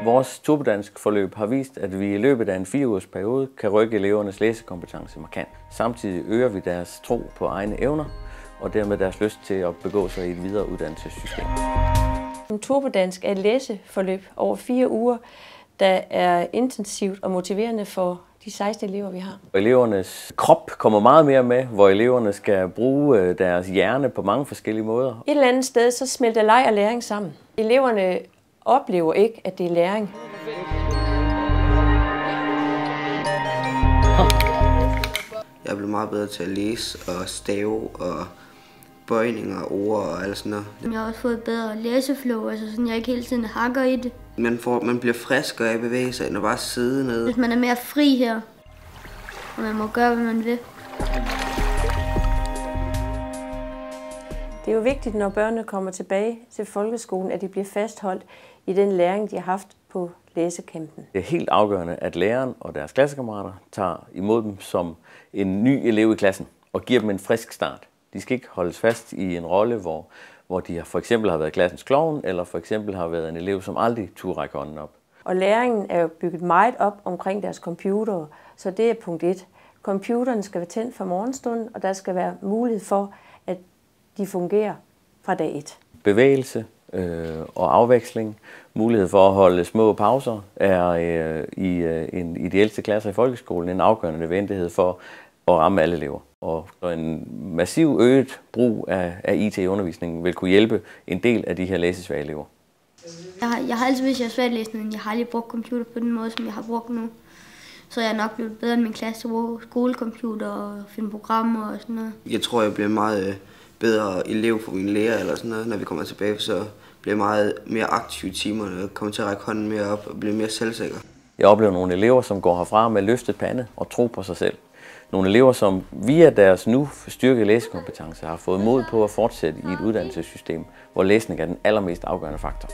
Vores turbodansk forløb har vist, at vi i løbet af en 4-ugers periode kan rykke elevernes læsekompetence markant. Samtidig øger vi deres tro på egne evner og dermed deres lyst til at begå sig i et videre uddannelsessystem. Turbodansk er et læseforløb over 4 uger, der er intensivt og motiverende for de 16 elever, vi har. Elevernes krop kommer meget mere med, hvor eleverne skal bruge deres hjerne på mange forskellige måder. Et eller andet sted så smelter leg og læring sammen. Eleverne oplever ikke, at det er læring. Jeg er blevet meget bedre til at læse og stave og bøjninger og ord og alt sådan noget. Jeg har også fået bedre læseflow, altså sådan, jeg ikke hele tiden hakker i det. Man bliver friskere af at bevæge sig, end at bare sidde nede. Hvis man er mere fri her, og man må gøre, hvad man vil. Det er jo vigtigt, når børnene kommer tilbage til folkeskolen, at de bliver fastholdt i den læring, de har haft på læsecampen. Det er helt afgørende, at læreren og deres klassekammerater tager imod dem som en ny elev i klassen og giver dem en frisk start. De skal ikke holdes fast i en rolle, hvor de for eksempel har været klassens klovn, eller for eksempel har været en elev, som aldrig turde række hånden op. Og læringen er jo bygget meget op omkring deres computer, så det er punkt 1. Computeren skal være tændt fra morgenstunden, og der skal være mulighed for, at de fungerer fra dag 1. Bevægelse og afveksling, mulighed for at holde små pauser, er i de ældste klasser i folkeskolen en afgørende nødvendighed for at ramme alle elever. Og en massiv øget brug af IT i undervisningen vil kunne hjælpe en del af de her læsesvage elever. Jeg har altid vidst, at jeg er svært læsende, men jeg har aldrig brugt computer på den måde, som jeg har brugt nu. Så jeg er nok blevet bedre end min klasse til at bruge skolecomputer og finde programmer og sådan noget. Jeg tror, jeg bliver meget bedre elev for mine lærer eller sådan noget, når vi kommer tilbage, så bliver jeg meget mere aktiv i timerne og kommer til at række hånden mere op og bliver mere selvsikker. Jeg oplever nogle elever, som går herfra med løftet pande og tro på sig selv. Nogle elever, som via deres nu styrkede læsekompetence har fået mod på at fortsætte i et uddannelsessystem, hvor læsning er den allermest afgørende faktor.